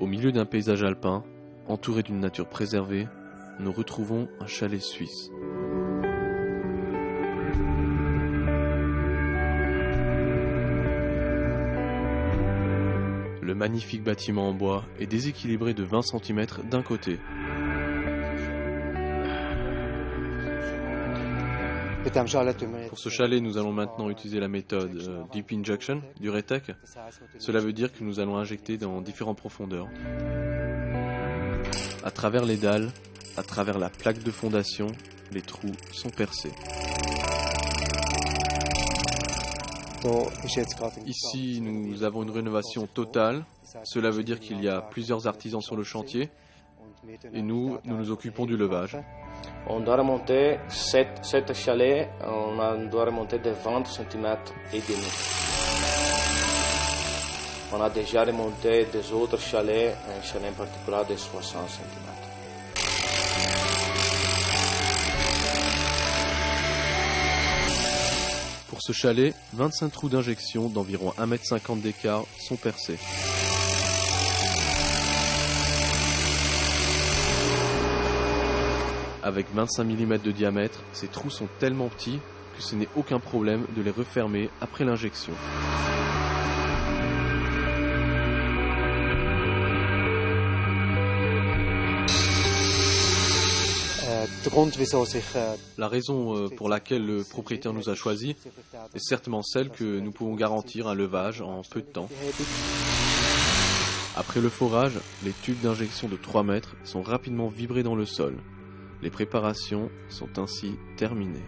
Au milieu d'un paysage alpin, entouré d'une nature préservée, nous retrouvons un chalet suisse. Le magnifique bâtiment en bois est déséquilibré de 20 cm d'un côté. Pour ce chalet, nous allons maintenant utiliser la méthode Deep Injection du RETEC. Cela veut dire que nous allons injecter dans différentes profondeurs. À travers les dalles, à travers la plaque de fondation, les trous sont percés. Ici, nous avons une rénovation totale. Cela veut dire qu'il y a plusieurs artisans sur le chantier. Et nous nous occupons du levage. On doit remonter 7 chalets, on doit remonter de 20 cm et demi. On a déjà remonté des autres chalets, un chalet en particulier de 60 cm. Pour ce chalet, 25 trous d'injection d'environ 1,50 m d'écart sont percés. Avec 25 mm de diamètre, ces trous sont tellement petits que ce n'est aucun problème de les refermer après l'injection. La raison pour laquelle le propriétaire nous a choisis est certainement celle que nous pouvons garantir un levage en peu de temps. Après le forage, les tubes d'injection de 3 mètres sont rapidement vibrés dans le sol. Les préparations sont ainsi terminées.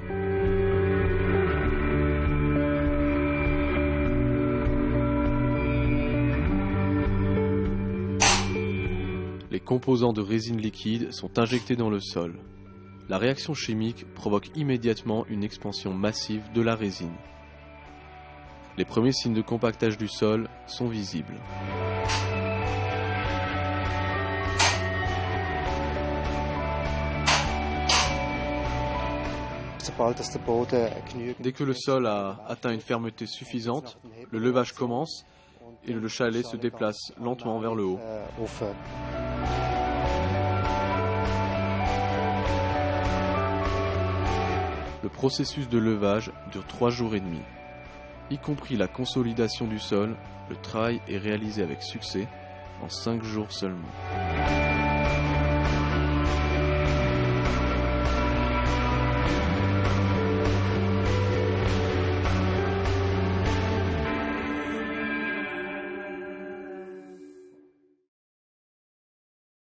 Les composants de résine liquide sont injectés dans le sol. La réaction chimique provoque immédiatement une expansion massive de la résine. Les premiers signes de compactage du sol sont visibles. Dès que le sol a atteint une fermeté suffisante, le levage commence et le chalet se déplace lentement vers le haut. Le processus de levage dure 3 jours et demi. Y compris la consolidation du sol, le travail est réalisé avec succès en 5 jours seulement.